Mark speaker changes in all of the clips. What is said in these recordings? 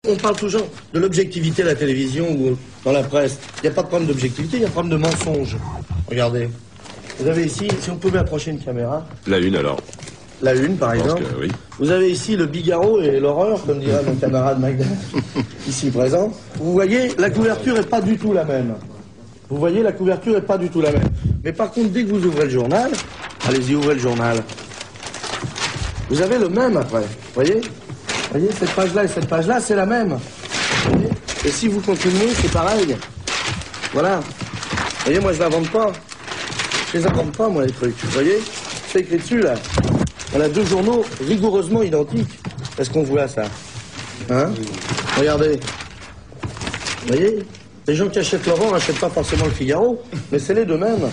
Speaker 1: On parle toujours de l'objectivité à la télévision ou dans la presse. Il n'y a pas de problème d'objectivité, il y a un problème de mensonge. Regardez. Vous avez ici, si on pouvait approcher une caméra.
Speaker 2: La une alors.
Speaker 1: La une, par exemple.
Speaker 2: Oui.
Speaker 1: Vous avez ici le Bigaro et l'horreur, comme dirait mon camarade Magda, ici présent. Vous voyez, la couverture n'est pas du tout la même. Vous voyez, la couverture n'est pas du tout la même. Mais par contre, dès que vous ouvrez le journal, allez-y, ouvrez le journal. Vous avez le même après. Vous voyez, cette page-là et cette page-là, c'est la même. Vous voyez, et si vous continuez, c'est pareil. Voilà. Vous voyez, moi, je n'invente pas. Je les invente pas, moi, les trucs. Vous voyez, c'est écrit dessus, là. On a deux journaux rigoureusement identiques. Est-ce qu'on voit ça? Hein? Regardez. Vous voyez? Les gens qui achètent Laurent n'achètent pas forcément le Figaro, mais c'est les deux mêmes.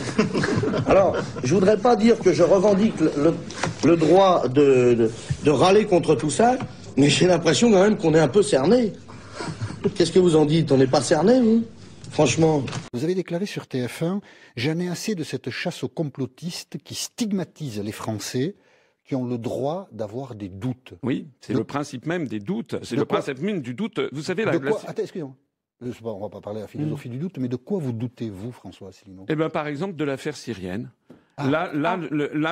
Speaker 1: Alors, je voudrais pas dire que je revendique le droit de râler contre tout ça, mais j'ai l'impression quand même qu'on est un peu cerné. Qu'est-ce que vous en dites? On n'est pas cerné, vous? Franchement.
Speaker 3: Vous avez déclaré sur TF1, j'en ai assez de cette chasse aux complotistes qui stigmatise les Français qui ont le droit d'avoir des doutes.
Speaker 4: Oui, c'est le principe même des doutes. C'est le principe même du doute. Vous savez,
Speaker 3: Attends, excusez-moi. On ne va pas parler de la philosophie du doute, mais de quoi vous doutez-vous, François Asselineau?
Speaker 4: Eh bien, par exemple, de l'affaire syrienne. Là,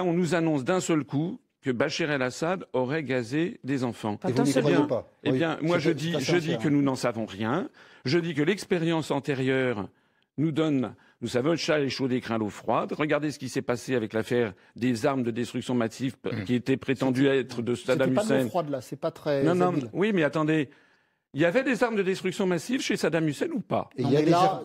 Speaker 4: on nous annonce d'un seul coup que Bachar el-Assad aurait gazé des enfants.
Speaker 3: Et vous n'y croyez pas?
Speaker 4: Eh bien, moi, je dis que nous n'en savons rien. Je dis que l'expérience antérieure nous donne... Nous savons, le chat est chaud des crin l'eau froide. Regardez ce qui s'est passé avec l'affaire des armes de destruction massive qui étaient prétendues être de Saddam Hussein.
Speaker 3: C'est pas de l'eau froide, là, c'est pas très...
Speaker 4: Non, oui, mais attendez... Il y avait des armes de destruction massive chez Saddam Hussein ou pas?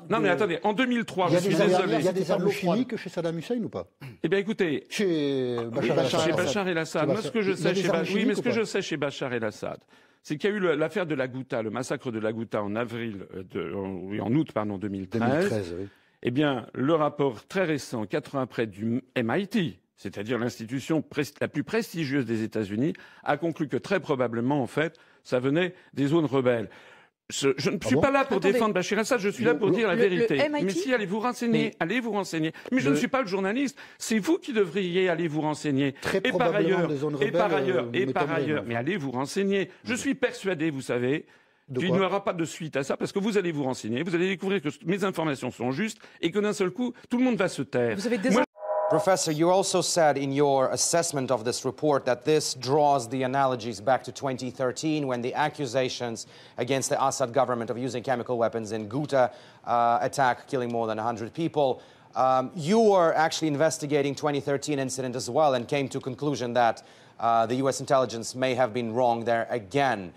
Speaker 4: Non, mais attendez, en 2003, je suis désolé.
Speaker 3: Il y a des armes chimiques chez Saddam Hussein ou pas?
Speaker 4: Eh bien, écoutez,
Speaker 3: chez
Speaker 4: Bachar el-Assad. Moi, ce que je sais chez Bachar el-Assad, c'est qu'il y a eu l'affaire de la Ghouta, le massacre de la Ghouta en août 2013. Oui. Eh bien, le rapport très récent, 4 ans après, du MIT, c'est-à-dire l'institution la plus prestigieuse des États-Unis, a conclu que très probablement, en fait, ça venait des zones rebelles. Je ne suis pas là pour défendre Bachar el-Assad, je suis là pour dire la vérité. Mais si, allez vous renseigner. Mais je ne suis pas le journaliste, c'est vous qui devriez aller vous renseigner.
Speaker 3: Et par ailleurs,
Speaker 4: mais allez vous renseigner. Je suis persuadé, vous savez, qu'il n'y aura pas de suite à ça, parce que vous allez vous renseigner, vous allez découvrir que mes informations sont justes et que d'un seul coup, tout le monde va se taire.
Speaker 5: Vous avez Professor, you also said in your assessment of this report that this draws the analogies back to 2013 when the accusations against the Assad government of using chemical weapons in Ghouta attack, killing more than 100 people. You were actually investigating 2013 incident as well and came to conclusion that the U.S. intelligence may have been wrong there again.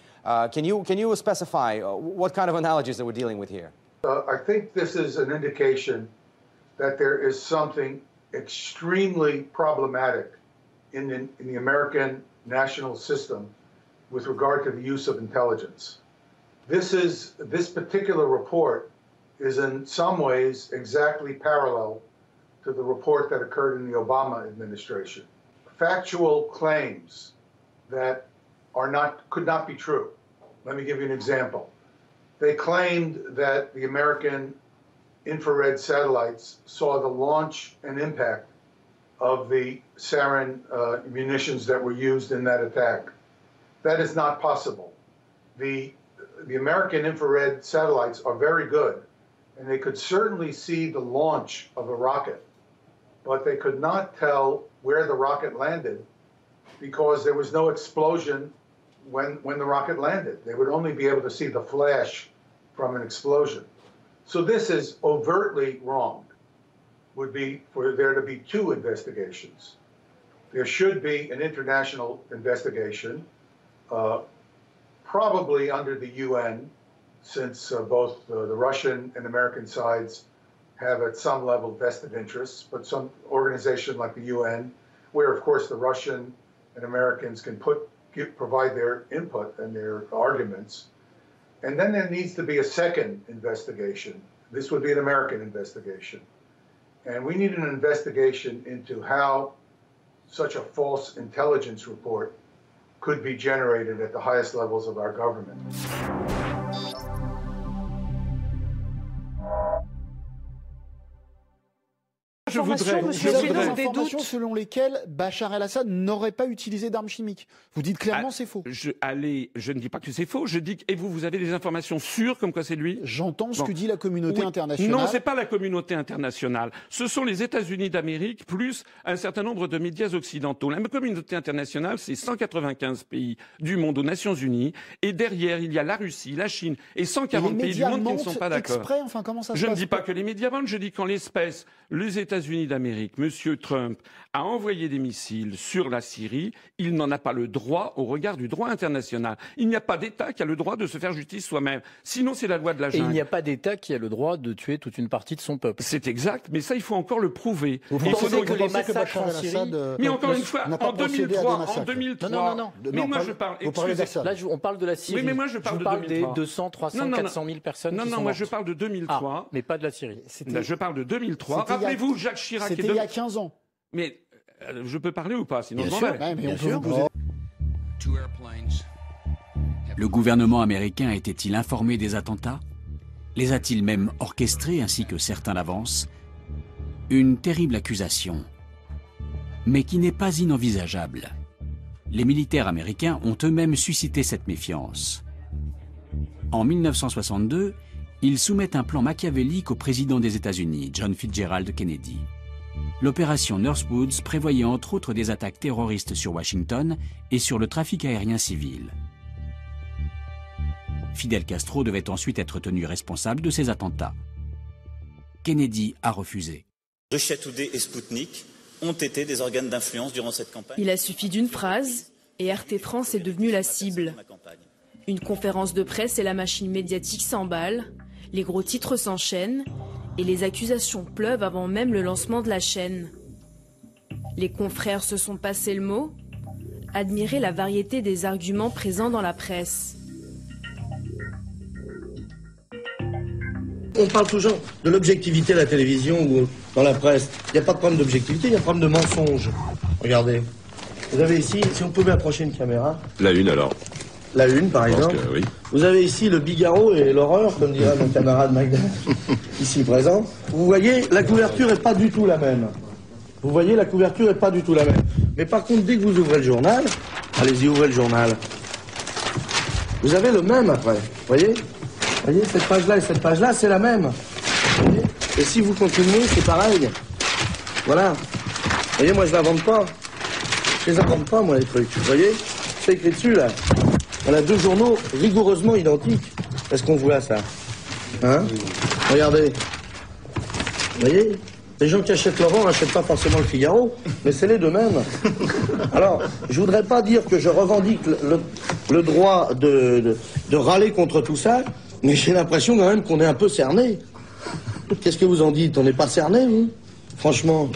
Speaker 5: Can you specify what kind of analogies that we're dealing with here?
Speaker 6: I think this is an indication that there is something extremely problematic in the American national system with regard to the use of intelligence. This particular report is in some ways exactly parallel to the report that occurred in the Obama administration. Factual claims that could not be true. Let me give you an example. They claimed that the American infrared satellites saw the launch and impact of the sarin munitions that were used in that attack. That is not possible. The American infrared satellites are very good, and they could certainly see the launch of a rocket, but they could not tell where the rocket landed because there was no explosion when the rocket landed. They would only be able to see the flash from an explosion. So this is overtly wrong, would be for there to be two investigations. There should be an international investigation, probably under the UN, since both the Russian and American sides have at some level vested interests, but some organization like the UN, where of course the Russian and Americans can provide their input and their arguments. And then there needs to be a second investigation. This would be an American investigation. And we need an investigation into how such a false intelligence report could be generated at the highest levels of our government.
Speaker 4: Je
Speaker 2: informations selon lesquelles Bachar el-Assad n'aurait pas utilisé d'armes chimiques. Vous dites clairement c'est faux.
Speaker 4: Je ne dis pas que c'est faux, je dis et vous avez des informations sûres comme quoi c'est lui?
Speaker 2: J'entends ce que dit la communauté internationale.
Speaker 4: Non, c'est pas la communauté internationale. Ce sont les États-Unis d'Amérique plus un certain nombre de médias occidentaux. La communauté internationale, c'est 195 pays du monde aux Nations Unies, et derrière il y a la Russie, la Chine et 140 pays du monde qui ne sont pas d'accord.
Speaker 2: Enfin, comment ça se
Speaker 4: je
Speaker 2: passe?
Speaker 4: Ne dis pas que les médias mentent, je dis qu'en l'espèce, les États-Unis d'Amérique, M. Trump a envoyé des missiles sur la Syrie, il n'en a pas le droit au regard du droit international. Il n'y a pas d'État qui a le droit de se faire justice soi-même. Sinon, c'est la loi de la jungle.
Speaker 7: Et il n'y a pas d'État qui a le droit de tuer toute une partie de son peuple.
Speaker 4: C'est exact, mais ça, il faut encore le prouver.
Speaker 7: Vous pensez que les massacres en Syrie...
Speaker 4: Mais encore une fois, en 2003...
Speaker 7: Non.
Speaker 4: Mais moi, je parle...
Speaker 7: Là, on parle de la Syrie.
Speaker 4: Oui, mais moi, je parle de 2003.
Speaker 7: Des 200, 300, 400 000 personnes qui sont mortes.
Speaker 4: Moi, je parle de 2003.
Speaker 7: Mais pas de la Syrie.
Speaker 4: Je parle de 2003. Rappelez-vous, Jacques Chirac...
Speaker 2: C'était il y a 15 ans.
Speaker 4: Mais je peux parler ou pas? Sinon,
Speaker 2: bien sûr. Bien sûr.
Speaker 8: Le gouvernement américain était-il informé des attentats? Les a-t-il même orchestrés ainsi que certains l'avancent? Une terrible accusation, mais qui n'est pas inenvisageable. Les militaires américains ont eux-mêmes suscité cette méfiance. En 1962, ils soumettent un plan machiavélique au président des États-Unis, John Fitzgerald Kennedy. L'opération Northwoods prévoyait entre autres des attaques terroristes sur Washington et sur le trafic aérien civil. Fidel Castro devait ensuite être tenu responsable de ces attentats. Kennedy a refusé.
Speaker 9: Russia Today et Sputnik ont été des organes d'influence durant cette campagne.
Speaker 10: Il a suffi d'une phrase et RT France est devenu la cible. Une conférence de presse et la machine médiatique s'emballent, les gros titres s'enchaînent et les accusations pleuvent avant même le lancement de la chaîne. Les confrères se sont passé le mot. Admirez la variété des arguments présents dans la presse.
Speaker 1: On parle toujours de l'objectivité à la télévision ou dans la presse. Il n'y a pas de problème d'objectivité, il y a un problème de mensonge. Regardez. Vous avez ici, si on pouvait approcher une caméra.
Speaker 11: La une alors.
Speaker 1: La une, par exemple.
Speaker 11: Oui.
Speaker 1: Vous avez ici le Figaro et l'horreur, comme dirait mon camarade Magda, ici présent. Vous voyez, la couverture n'est pas du tout la même. Vous voyez, la couverture n'est pas du tout la même. Mais par contre, dès que vous ouvrez le journal, allez-y, ouvrez le journal. Vous avez le même après. Vous voyez, cette page-là et cette page-là, c'est la même. Vous voyez, et si vous continuez, c'est pareil. Voilà. Vous voyez, moi, je ne l'invente pas. Je les invente pas, moi, les trucs. Vous voyez, c'est écrit dessus, là. On a deux journaux rigoureusement identiques. Est-ce qu'on voit ça? Hein? Regardez. Vous voyez? Les gens qui achètent Laurent n'achètent pas forcément le Figaro, mais c'est les deux mêmes. Alors, je voudrais pas dire que je revendique le droit de râler contre tout ça, mais j'ai l'impression quand même qu'on est un peu cerné. Qu'est-ce que vous en dites? On n'est pas cerné, vous? Franchement.